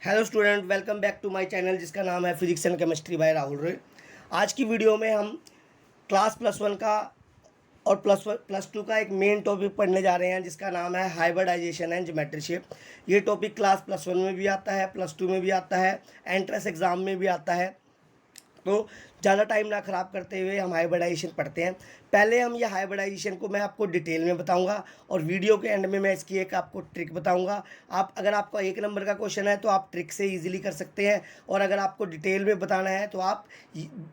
Hello student, welcome back to my channel जिसका नाम है physics and chemistry by Rahul Roy. आज की वीडियो में हम क्लास +1 का और +2 का एक मेन टॉपिक पढ़ने जा रहे हैं जिसका नाम है हाइब्रिडाइजेशन एंड ज्योमेट्री शेप। ये टॉपिक क्लास +1 में भी आता है, +2 में भी आता है, एंट्रेंस एग्ज़ाम में भी आता है। तो ज़्यादा टाइम ना ख़राब करते हुए हम हाइब्रिडाइजेशन पढ़ते हैं। पहले हम ये हाइब्रिडाइजेशन को मैं आपको डिटेल में बताऊंगा और वीडियो के एंड में मैं इसकी एक आपको ट्रिक बताऊंगा। आप अगर आपका 1 नंबर का क्वेश्चन है तो आप ट्रिक से इजीली कर सकते हैं, और अगर आपको डिटेल में बताना है तो आप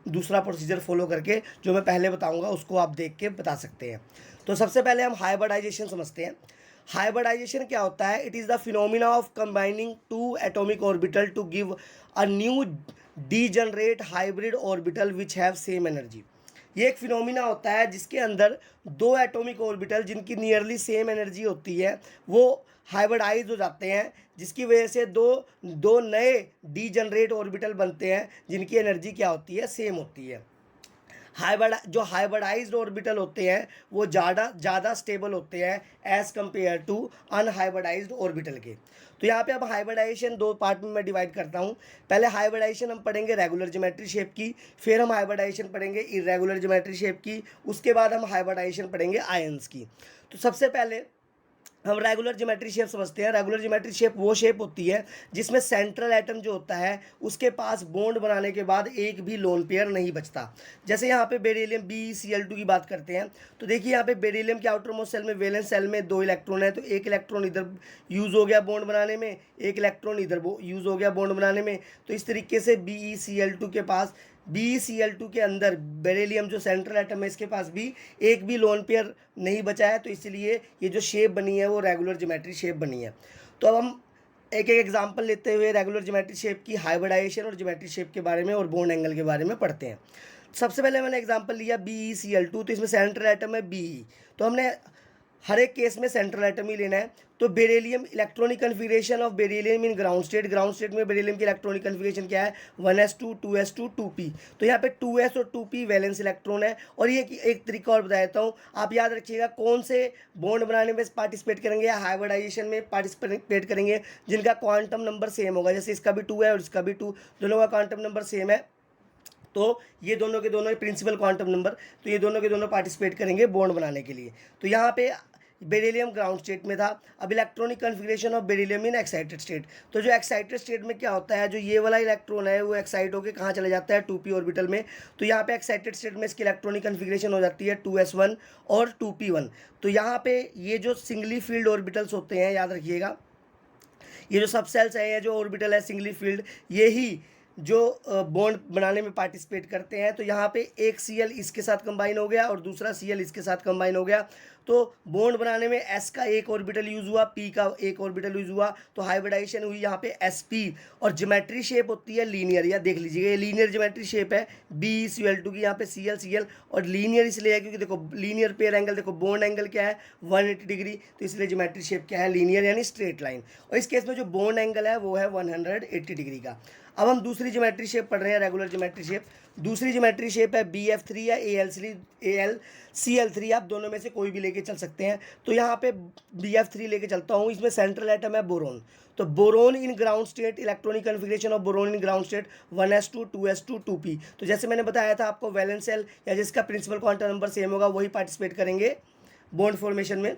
दूसरा प्रोसीजर फॉलो करके जो मैं पहले बताऊँगा उसको आप देख के बता सकते हैं। तो सबसे पहले हम हाइब्रिडाइजेशन समझते हैं। हाइब्रिडाइजेशन क्या होता है? It is the phenomena of combining two atomic orbital to give a new degenerate hybrid orbital which have same energy. ये एक फिनोमिना होता है जिसके अंदर दो एटॉमिक ऑर्बिटल जिनकी नियरली सेम एनर्जी होती है वो हाइब्रिडाइज हो जाते हैं, जिसकी वजह से दो दो नए डीजनरेट ऑर्बिटल बनते हैं जिनकी एनर्जी क्या होती है? सेम होती है। जो हाइब्रिडाइज्ड ऑर्बिटल होते हैं वो ज़्यादा स्टेबल होते हैं as compare to unhybridized orbital के। तो यहाँ पे अब हाइब्रिडाइजेशन दो पार्ट में मैं डिवाइड करता हूँ। पहले हाइब्रिडाइजेशन हम पढ़ेंगे रेगुलर ज्योमेट्री शेप की, फिर हम हाइब्रिडाइजेशन पढ़ेंगे इरेगुलर ज्योमेट्री शेप की, उसके बाद हम हाइब्रिडाइजेशन पढ़ेंगे आयंस की। तो सबसे पहले हम रेगुलर ज्योमेट्री शेप समझते हैं। रेगुलर ज्योमेट्री शेप वो शेप होती है जिसमें सेंट्रल एटम जो होता है उसके पास बॉन्ड बनाने के बाद एक भी लोन पेयर नहीं बचता। जैसे यहाँ पे बेरिलियम BeCl2 की बात करते हैं तो देखिए यहाँ पे बेरिलियम के आउटरमोस्ट सेल में वैलेंस सेल में 2 इलेक्ट्रॉन है, तो एक इलेक्ट्रॉन इधर यूज़ हो गया बॉन्ड बनाने में, एक इलेक्ट्रॉन इधर यूज़ हो गया बॉन्ड बनाने में। तो इस तरीके से BeCl2 के पास BeCl2 के अंदर बेरिलियम जो सेंट्रल एटम है इसके पास भी एक भी लोन पेयर नहीं बचा है, तो इसलिए ये जो शेप बनी है वो रेगुलर ज्योमेट्री शेप बनी है। तो अब हम एक एक एग्जांपल लेते हुए रेगुलर ज्योमेट्री शेप की, हाइब्रिडाइजेशन और ज्योमेट्री शेप के बारे में और बॉन्ड एंगल के बारे में पढ़ते हैं। सबसे पहले मैंने एग्जांपल लिया BeCl2, तो इसमें सेंट्रल एटम है Be, तो हमने हर एक केस में सेंट्रल एटम ही लेना है। तो beryllium electronic configuration of beryllium in ground state में बेरिलियम की इलेक्ट्रॉनिक कन्फिगरेशन क्या है? 1s2 2s2 2p। तो यहाँ पे 2s और 2p वैलेंस इलेक्ट्रॉन है। और ये एक तरीका और बता देता हूँ, आप याद रखिएगा कौन से बॉन्ड बनाने में पार्टिसिपेट करेंगे या हाइब्रिडाइजेशन में पार्टिसिपेट करेंगे जिनका क्वांटम नंबर सेम होगा। जैसे इसका भी 2 है और इसका भी 2, दोनों का क्वांटम नंबर सेम है, तो ये दोनों के दोनों प्रिंसिपल क्वांटम नंबर, तो ये दोनों के दोनों पार्टिसिपेट करेंगे बॉन्ड बनाने के लिए। तो यहाँ पे बेरिलियम ग्राउंड स्टेट में था। अब electronic configuration of beryllium in excited state, तो जो एक्साइटेड स्टेट में क्या होता है, जो ये वाला इलेक्ट्रॉन है वो एक्साइट होकर कहाँ चले जाता है? 2p ऑर्बिटल में। तो यहाँ पे एक्साइटेड स्टेट में इसकी इलेक्ट्रॉनिक कन्फिगरेशन हो जाती है 2s1 और 2p1। तो यहाँ पे ये जो सिंगली फील्ड ऑर्बिटल्स होते हैं, याद रखिएगा ये जो सब सेल्स है, ये जो ऑर्बिटल है सिंगली फील्ड, ये ही जो बॉन्ड बनाने में पार्टिसिपेट करते हैं। तो यहाँ पे एक Cl इसके साथ कंबाइन हो गया और दूसरा Cl इसके साथ कंबाइन हो गया। तो बॉन्ड बनाने में S का एक ऑर्बिटल यूज़ हुआ, P का एक ऑर्बिटल यूज़ हुआ, तो हाइब्रिडाइजेशन हुई यहाँ पे sp। और ज्योमेट्री शेप होती है लीनियर, या देख लीजिएगा ये लीनियर ज्योमेट्री शेप है BeCl2 की। यहाँ पे Cl और लीनियर इसलिए है क्योंकि देखो लीनियर पेयर एंगल, देखो बॉन्ड एंगल क्या है? 180 डिग्री, तो इसलिए ज्योमेट्री शेप क्या है? लीनियर यानी स्ट्रेट लाइन। और इस केस में जो बॉन्ड एंगल है वो है 180 डिग्री का। अब हम दूसरी ज्योमेट्री शेप पढ़ रहे हैं, रेगुलर ज्योमेट्री शेप। दूसरी ज्योमेट्री शेप है BF3 या AlCl3, आप दोनों में से कोई भी लेके चल सकते हैं। तो यहाँ पे BF3 लेके चलता हूँ, इसमें सेंट्रल एटम है बोरोन। तो boron in ground state, electronic configuration of boron in ground state 1s2 2s2 2p। तो जैसे मैंने बताया था आपको, वैलेंस सेल या जिसका प्रिंसिपल क्वांटम नंबर सेम होगा वही पार्टिसिपेट करेंगे बॉन्ड फॉर्मेशन में।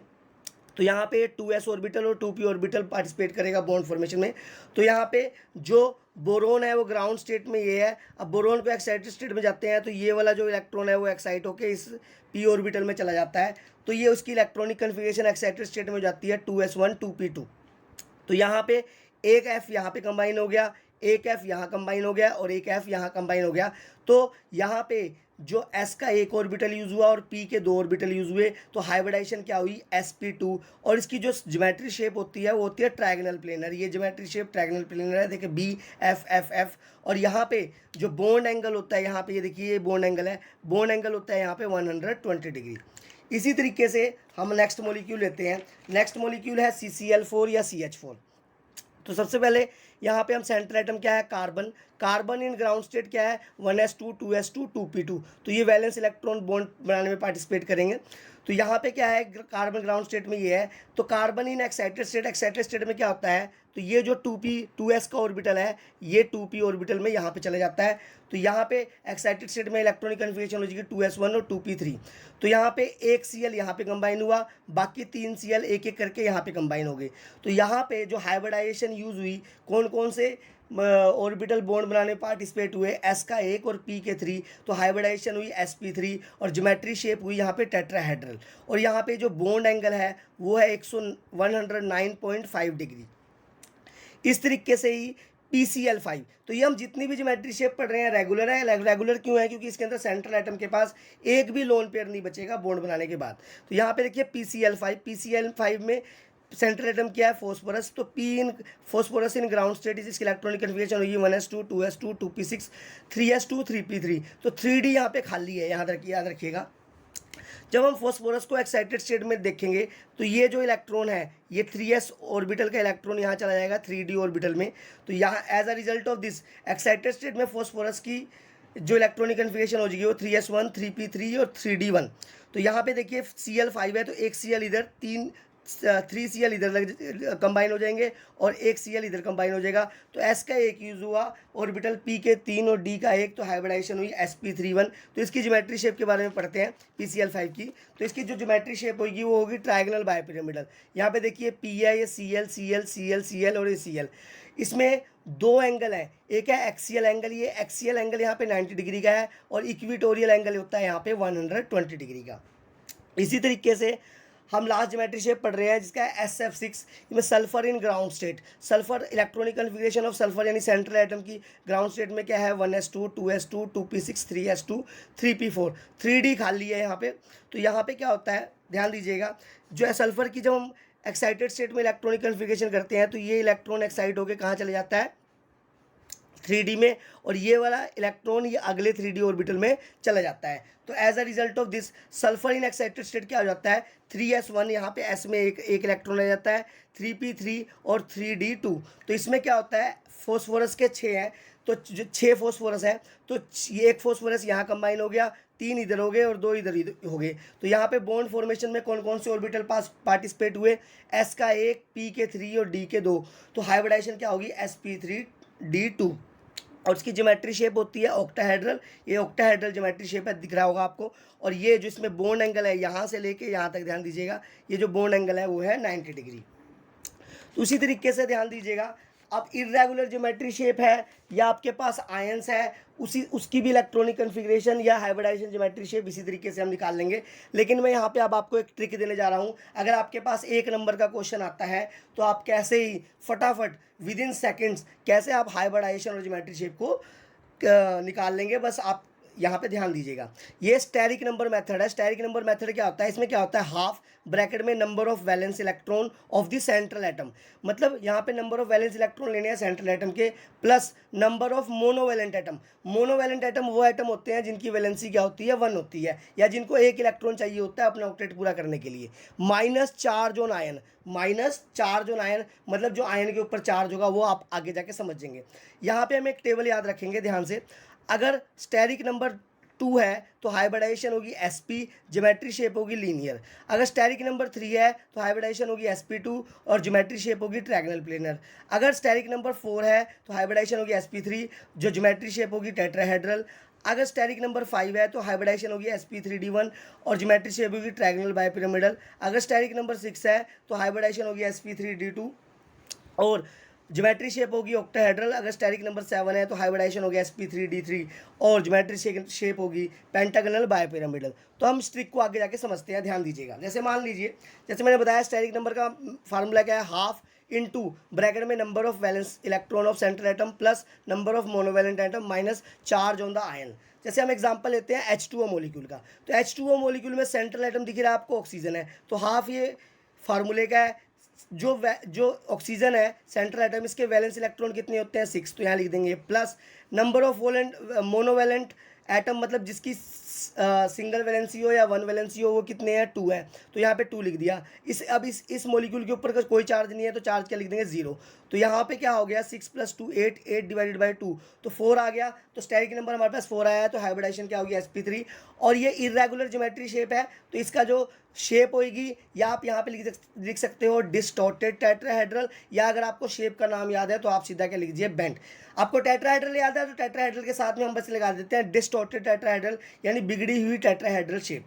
तो यहाँ पे 2s ऑर्बिटल और 2p ऑर्बिटल पार्टिसिपेट करेगा बॉन्ड फॉर्मेशन में। तो यहाँ पे जो बोरोन है वो ग्राउंड स्टेट में ये है। अब बोरोन को एक्साइटेड स्टेट में जाते हैं तो ये वाला जो इलेक्ट्रॉन है वो एक्साइट होकर इस p ऑर्बिटल में चला जाता है। तो ये उसकी इलेक्ट्रॉनिक कन्फिगरेशन एक्साइटेड स्टेट में हो जाती है 2s1 2p2। तो यहाँ पे एक F यहाँ पे कंबाइन हो गया, एक F यहाँ कंबाइन हो गया और एक F यहाँ कंबाइन हो गया। तो यहाँ पे जो S का एक ऑर्बिटल यूज़ हुआ और P के 2 ऑर्बिटल यूज़ हुए, तो हाइब्रिडाइजेशन क्या हुई? sp2। और इसकी जो ज्योमेट्री शेप होती है वो होती है ट्रायंगल प्लेनर। ये ज्योमेट्री शेप ट्रायंगल प्लेनर है, देखिए BFFF। और यहाँ पे जो बॉन्ड एंगल होता है, यहाँ पे ये देखिए ये बॉन्ड एंगल है, बॉन्ड एंगल होता है यहाँ पे 120 डिग्री। इसी तरीके से हम नेक्स्ट मॉलिक्यूल लेते हैं। नेक्स्ट मॉलिक्यूल है CCl4 या CH4। तो सबसे पहले यहाँ पे हम सेंट्रल एटम क्या है? Carbon. Carbon in ground state क्या है? 1s2 2s2 2p2। तो ये वैलेंस इलेक्ट्रॉन बॉन्ड बनाने में पार्टिसिपेट करेंगे। तो यहाँ पे क्या है? कार्बन ग्राउंड स्टेट में ये है। तो कार्बन इन एक्साइटेड स्टेट में क्या होता है? तो ये जो 2s का ऑर्बिटल है ये 2p ऑर्बिटल में यहाँ पे चला जाता है। तो यहाँ पे एक्साइटेड स्टेट में इलेक्ट्रॉनिक कन्फिग्रेशन हो जाएगी 2s1 और 2p3। तो यहाँ पे एक Cl यहाँ पे कंबाइन हुआ, बाकी 3 Cl एक एक करके यहाँ पे कंबाइन हो गए। तो यहाँ पे जो हाइब्रिडाइजेशन यूज़ हुई, कौन कौन से ऑर्बिटल बॉन्ड बनाने में पार्टिसिपेट हुए, एस का 1 और पी के 3। तो हाइब्रिडाइजेशन हुई sp3 और ज्योमेट्री शेप हुई यहाँ पे टेट्राहेड्रल। और यहाँ पे जो बॉन्ड एंगल है वो है 109.5 डिग्री। इस तरीके से ही PCl5। तो ये हम जितनी भी ज्योमेट्री शेप पढ़ रहे हैं रेगुलर है। रेगुलर क्यों है? क्योंकि इसके अंदर सेंट्रल एटम के पास एक भी लोन पेयर नहीं बचेगा बॉन्ड बनाने के बाद। तो यहाँ पे देखिए PCl5 में सेंट्रल एटम क्या है? फॉस्फोरस। तो P in phosphorus in ground state इसकी इलेक्ट्रॉनिक कन्फिग्रेशन होगी 1s2 2s2 2p6 3s2 3p3। तो 3d यहाँ पे खाली है, याद रखिएगा। जब हम फॉस्फोरस को एक्साइटेड स्टेट में देखेंगे तो ये जो इलेक्ट्रॉन है ये 3s ऑर्बिटल का इलेक्ट्रॉन यहाँ चला जाएगा 3d ऑर्बिटल में। तो यहाँ as a result of this excited state में फॉस्फोरस की जो इलेक्ट्रॉनिक कन्फिग्रेशन हो जाएगी वो 3s1 3p3 और 3d1। तो यहाँ पे देखिए Cl5 है तो एक Cl इधर 3 Cl इधर कंबाइन हो जाएंगे और एक Cl इधर कंबाइन हो जाएगा। तो S का 1 यूज़ हुआ, ऑर्बिटल P के 3 और D का 1, तो हाइब्रिडाइजेशन हुई sp31। तो इसकी ज्योमेट्री शेप के बारे में पढ़ते हैं PCl5 की। तो इसकी जो ज्योमेट्री शेप होगी वो होगी ट्रायंगल बायपिरामिडल। यहाँ पे देखिए P है, ये Cl Cl Cl Cl और ये Cl। इसमें दो एंगल है, एक है एक्सियल एंगल, ये एक्सियल एंगल यहाँ पे 90 डिग्री का है और इक्विटोरियल एंगल होता है यहाँ पे 120 डिग्री का। इसी तरीके से हम लास्ट ज्योमेट्री शेप पढ़ रहे हैं जिसका है SF6। इसमें sulphur in ground state, sulphur electronic configuration of sulphur यानी सेंट्रल एटम की ग्राउंड स्टेट में क्या है 1s2 2s2 2p6 3s2 3p4 3d खाली है यहाँ पे। तो यहाँ पे क्या होता है ध्यान दीजिएगा, जो है सल्फर की जब हम एक्साइटेड स्टेट में इलेक्ट्रॉनिक कन्फिग्रेशन करते हैं तो ये इलेक्ट्रॉन एक्साइट होकर कहाँ चले जाता है 3d में, और ये वाला इलेक्ट्रॉन ये अगले 3d ऑर्बिटल में चला जाता है। तो as a result of this sulphur in excited state क्या हो जाता है 3s1, यहाँ पे s में एक इलेक्ट्रॉन आ जाता है 3p3 और 3d2। तो इसमें क्या होता है फॉस्फोरस के 6 हैं, तो जो 6 फॉस्फोरस है तो ये एक फॉस्फोरस यहाँ कंबाइन हो गया, 3 इधर हो गए और 2 इधर हो गए। तो यहाँ पे बॉन्ड फॉर्मेशन में कौन कौन से ऑर्बिटल पास पार्टिसिपेट हुए, s का 1 p के 3 और d के 2। तो हाइब्रिडाइजेशन क्या होगी sp3d2 और उसकी ज्योमेट्री शेप होती है ऑक्टाहेड्रल। ये ऑक्टाहेड्रल ज्योमेट्री शेप है, दिख रहा होगा आपको। और ये जो इसमें बॉन्ड एंगल है यहाँ से लेके यहाँ तक ध्यान दीजिएगा, ये जो बॉन्ड एंगल है वो है 90 डिग्री। तो उसी तरीके से ध्यान दीजिएगा, अब इर्रेगुलर ज्योमेट्री शेप है या आपके पास आयंस है उसकी भी इलेक्ट्रॉनिक कन्फिग्रेशन या हाइब्रिडाइजेशन ज्योमेट्री शेप इसी तरीके से हम निकाल लेंगे। लेकिन मैं यहाँ पे अब आपको एक ट्रिक देने जा रहा हूँ। अगर आपके पास 1 नंबर का क्वेश्चन आता है तो आप कैसे ही फटाफट विद इन सेकेंड्स कैसे आप हाइब्रिडाइजेशन और ज्योमेट्री शेप को निकाल लेंगे, बस आप यहाँ पे ध्यान दीजिएगा। ये स्टेरिक नंबर मेथड है। स्टेरिक नंबर मेथड क्या होता है, इसमें क्या होता है हाफ ब्रैकेट में number of valence electron of the central atom, मतलब यहाँ पे नंबर ऑफ वैलेंस इलेक्ट्रॉन लेने हैं सेंट्रल एटम के, plus number of monovalent atom. Monovalent atom वो एटम होते हैं जिनकी वैलेंसी क्या होती है 1 होती है, या जिनको 1 इलेक्ट्रॉन चाहिए होता है अपना ऑक्टेट पूरा करने के लिए। माइनस चार्ज ऑन आयन, मतलब जो आयन के ऊपर चार्ज होगा वो आप आगे जाके समझेंगे। यहाँ पे हम एक टेबल याद रखेंगे ध्यान से। अगर स्टेरिक नंबर 2 है तो हाइब्रिडाइजेशन होगी sp, ज्योमेट्री शेप होगी लीनियर। अगर स्टेरिक नंबर 3 है तो हाइब्रिडाइजेशन होगी sp2 और ज्योमेट्री शेप होगी ट्रायंगल प्लेनर। अगर स्टेरिक नंबर 4 है तो हाइब्रिडाइजेशन होगी sp3 जो ज्योमेट्री शेप होगी टेट्राहेड्रल। अगर स्टेरिक नंबर 5 है तो हाइब्रिडाइजेशन होगी sp3d1 और ज्योमेट्री शेप होगी ट्रायंगल बायपिरामिडल। अगर स्टेरिक नंबर 6 है तो हाइब्रिडाइजेशन होगी sp3d2 और ज्योमेट्री शेप होगी ऑक्टाहेड्रल। अगर स्टेरिक नंबर 7 है तो हाइब्रिडाइजेशन होगी sp3d3 और ज्योमेट्री शेप होगी पेंटागनल बायपिरामिडल। तो हम इस ट्रिक को आगे जाके समझते हैं, ध्यान दीजिएगा। जैसे मान लीजिए, जैसे मैंने बताया स्टेरिक नंबर का फार्मूला क्या है, हाफ इंटू ब्रैकेट में number of valence electron of central atom plus number of monovalent atom minus charge on the ion. जैसे हम एग्जांपल लेते हैं H2O मॉलिक्यूल का, तो H2O मॉलिक्यूल में सेंट्रल एटम दिख रहा है आपको ऑक्सीजन है, तो हाफ ये फार्मूले का है। जो ऑक्सीजन है सेंट्रल एटम, इसके वैलेंस इलेक्ट्रॉन कितने होते हैं 6, तो यहाँ लिख देंगे plus number of monovalent atom मतलब जिसकी सिंगल वैलेंसी हो या 1 वैलेंसी हो वो कितने हैं 2 है, तो यहाँ पे 2 लिख दिया। अब इस मॉलिक्यूल के ऊपर कोई चार्ज नहीं है तो चार्ज क्या लिख देंगे 0। तो यहाँ पे क्या हो गया 6 + 2 8, 8 डिवाइडेड बाई 2 तो 4 आ गया। तो स्टेरिक नंबर हमारे पास 4 आया है, तो हाइब्रिडाइजेशन क्या होगी sp3। और ये इरेगुलर ज्योमेट्री शेप है, तो इसका जो शेप होगी या आप यहाँ पे लिख सकते हो डिस्टॉर्टेड टेट्राहेड्रल, या अगर आपको शेप का नाम याद है तो आप सीधा क्या लिख दीजिए बेंट। आपको टेट्राहेड्रल याद है तो टेट्राहेड्रल के साथ में हम बस लगा देते हैं डिस्टॉर्टेड टेट्राहेड्रल, यानी बिगड़ी हुई टेट्राहेड्रल शेप।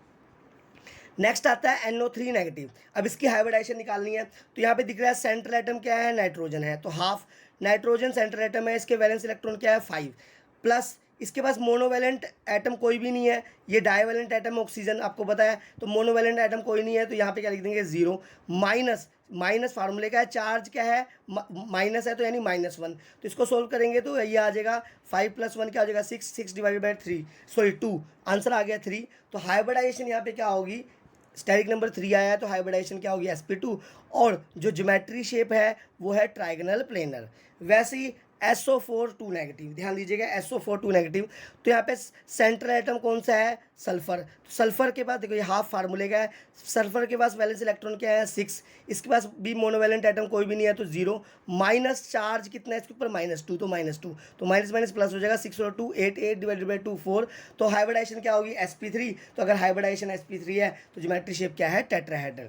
नेक्स्ट आता है NO3 नेगेटिव। अब इसकी हाइब्रिडाइजेशन निकालनी है, तो यहाँ पे दिख रहा है सेंट्रल एटम क्या है, नाइट्रोजन है, तो हाफ नाइट्रोजन सेंट्रल एटम है, इसके वैलेंस इलेक्ट्रॉन क्या है 5, प्लस इसके पास मोनोवैलेंट एटम कोई भी नहीं है, ये डाइवैलेंट एटम ऑक्सीजन आपको पता है, तो मोनोवैलेंट एटम कोई नहीं है, तो यहाँ पे क्या लिख देंगे 0, माइनस माइनस फार्मूले का है, चार्ज क्या है माइनस है, तो यानी -1। तो इसको सोल्व करेंगे तो ये आ जाएगा 5 + 1 क्या हो जाएगा 6, 6 डिवाइडेड बाई 3 सॉरी 2, आंसर आ गया 3। तो हाइब्रिडाइजेशन यहाँ पे क्या होगी, स्टेरिक नंबर 3 आया है, तो हाइब्रिडाइजेशन क्या होगी sp2, और जो ज्योमेट्री शेप है वो है ट्राइगोनल प्लेनर। वैसे ही SO4 2 नेगेटिव, ध्यान दीजिएगा SO4 2 नेगेटिव, तो यहाँ पे सेंट्रल एटम कौन सा है, सल्फर। तो सल्फर के पास देखो ये हाफ फार्मूले का है, सल्फर के पास वैलेंस इलेक्ट्रॉन क्या है 6, इसके पास भी मोनोवैलेंट एटम कोई भी नहीं है, तो 0, माइनस चार्ज कितना है इसके ऊपर -2, तो -2, तो माइनस माइनस प्लस हो जाएगा 6 और 2 8, 8 डिवाइडेड बाई 2 4। तो हाइब्रिडाइजेशन क्या होगी sp3। तो अगर हाइब्रिडाइजेशन sp3 है तो ज्योमेट्री शेप क्या है, टेट्राहेड्रल।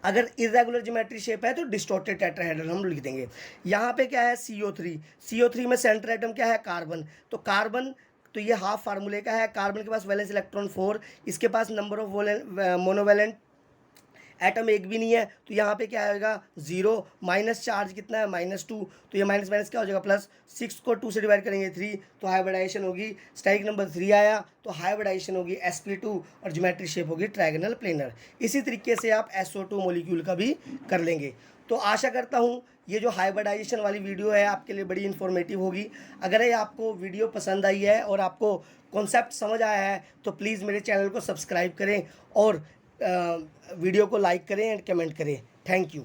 अगर इरेगुलर ज्योमेट्री शेप है तो डिस्टॉर्टेड टेट्राहेड्रल हम लिख देंगे। यहाँ पे क्या है CO3, CO3 में सेंट्रल एटम क्या है, कार्बन, तो कार्बन तो ये हाफ फार्मूले का है, कार्बन के पास वैलेंस इलेक्ट्रॉन 4, इसके पास नंबर ऑफ मोनोवैलेंट एटम एक भी नहीं है, तो यहाँ पे क्या आएगा 0, माइनस चार्ज कितना है -2, तो ये माइनस माइनस क्या हो जाएगा प्लस, 6 को 2 से डिवाइड करेंगे 3, तो हाइब्रिडाइजेशन होगी स्टेरिक नंबर 3 आया, तो हाइब्रिडाइजेशन होगी sp2 और ज्योमेट्री शेप होगी ट्राइगोनल प्लेनर। इसी तरीके से आप SO2 मॉलिक्यूल का भी कर लेंगे। तो आशा करता हूँ ये जो हाइब्रिडाइजेशन वाली वीडियो है आपके लिए बड़ी इन्फॉर्मेटिव होगी। अगर ये आपको वीडियो पसंद आई है और आपको कॉन्सेप्ट समझ आया है तो प्लीज़ मेरे चैनल को सब्सक्राइब करें और वीडियो को लाइक करें एंड कमेंट करें। Thank you.